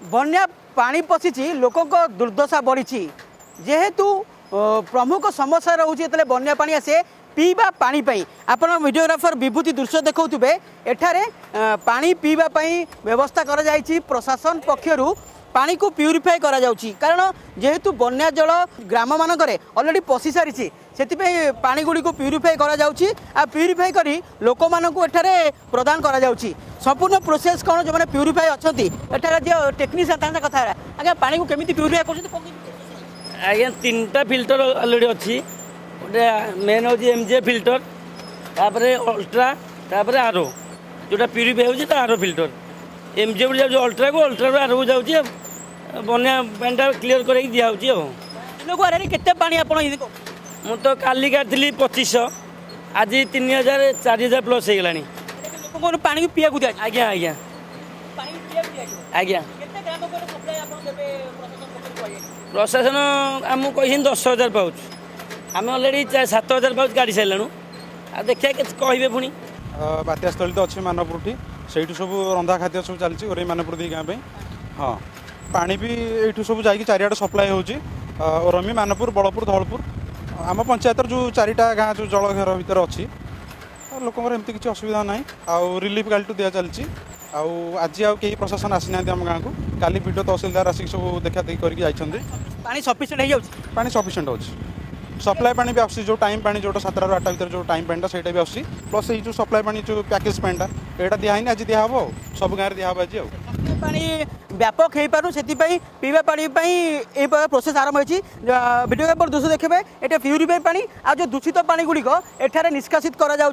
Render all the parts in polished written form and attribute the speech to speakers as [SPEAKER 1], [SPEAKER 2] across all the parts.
[SPEAKER 1] बन्या पानी पशिची लोकों दुर्दशा बढ़ी जेहेतु प्रमुख समस्या रोचे जो बन्या पानी आसे पीवा पानी पाई आपण वीडियोग्राफर विभूति दृश्य देखुवे एठारे पानी पीवा पाई व्यवस्था करा जायछि प्रशासन पक्षरु पानी को प्यूरीफाई करा जाउछि कारण जेहेतु बन्या जल ग्राम मानकरे ऑलरेडी पशि सारी से पानी गुड़ी को प्यूरीफाई करा जाउछि आ प्यूरीफाई करी लोक मानकु एठारे प्रदान करा जाउछि संपूर्ण प्रोसेस कौन जो मैंने प्यूरीफाई अच्छा एठार जो टेक्नीशियन कथा आज्ञा पानी को केमी प्यूरीफाई कर
[SPEAKER 2] आज्ञा 3टा फिल्टर अलरेडी अच्छी गोटे मेन हूँ एमजे फिल्टर तापर अल्ट्रा तापर आरो जोटा प्यूरीफाई हो आरो फिल्टर एमजे गुड़ी जाऊँ अल्ट्रा को अल्ट्रा आरो को जाऊँगी बन्या पानी क्लीयर कर दिया
[SPEAKER 1] केते पानी आपण
[SPEAKER 2] मु तो काली काटली 2500 आज 3000 4000 प्लस हो गलानी
[SPEAKER 1] लोक पानी को पिया दिया
[SPEAKER 2] आज्ञा आज्ञा आज्ञा प्रशासन आमको कही 10,000 पाउच आम अलरेडी 7,000 पाउच गाड़ी सारू आ देखिए कहे पुणी
[SPEAKER 3] बात्यास्थली तो अच्छे मानवपुर से सब रंधा खाद्य सब चलती ओरे मानवपुर दी गाँव हाँ पानी भी ये सब जा चारिआड सप्लाय होरमी मानवपुर बड़पुर धौलपुर आम पंचायत जो 4टा गाँ जो जलघर भितर अच्छी लोकंर एमती किसी असुविधा ना आउ रिलीफ गाड़ी दि चलती आज कई प्रशासन आसी ना आम गाँव को काली वीडियो तहसिलदार आसिक सब देखा देखी करके
[SPEAKER 1] पानी सफिशिएंट हो
[SPEAKER 3] पानी सफिशिएंट हो सप्लाय पानी भी आसी जो टाइम पानी जो 7 ରୁ 8 भितर जो टाइम पानी से भी आसी प्लस ये जो सप्लाय पानी जो पैकेज पानी यहाँ दिखाई आज दिहब सब गाँव दिहब आज
[SPEAKER 1] पानी व्यापक हो पारू से पीवा पानी प्रोसेस आरंभ होती वीडियोग्राफर दूसरे देखिए ये प्यूरीफाई पानी आ जो दूषित पानी गुड़िक एठारे निष्कासित करा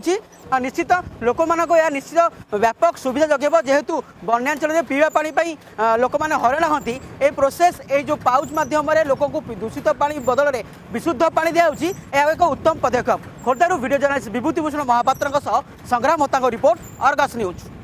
[SPEAKER 1] निश्चित लोक मान निश्चित व्यापक सुविधा जगेब जेहेतु बन्यांचल पीवा पानी लोक मैंने हराण होती ये प्रोसेस ये जो पाउच मध्यम लोक दूषित पानी बदल में विशुद्ध पानी दिखाई यह एक उत्तम पदक्षेप खोर्धारू वीडियो जर्नलिस्ट विभूति भूषण महापात्र संग्राम होता रिपोर्ट अर्गस न्यूज।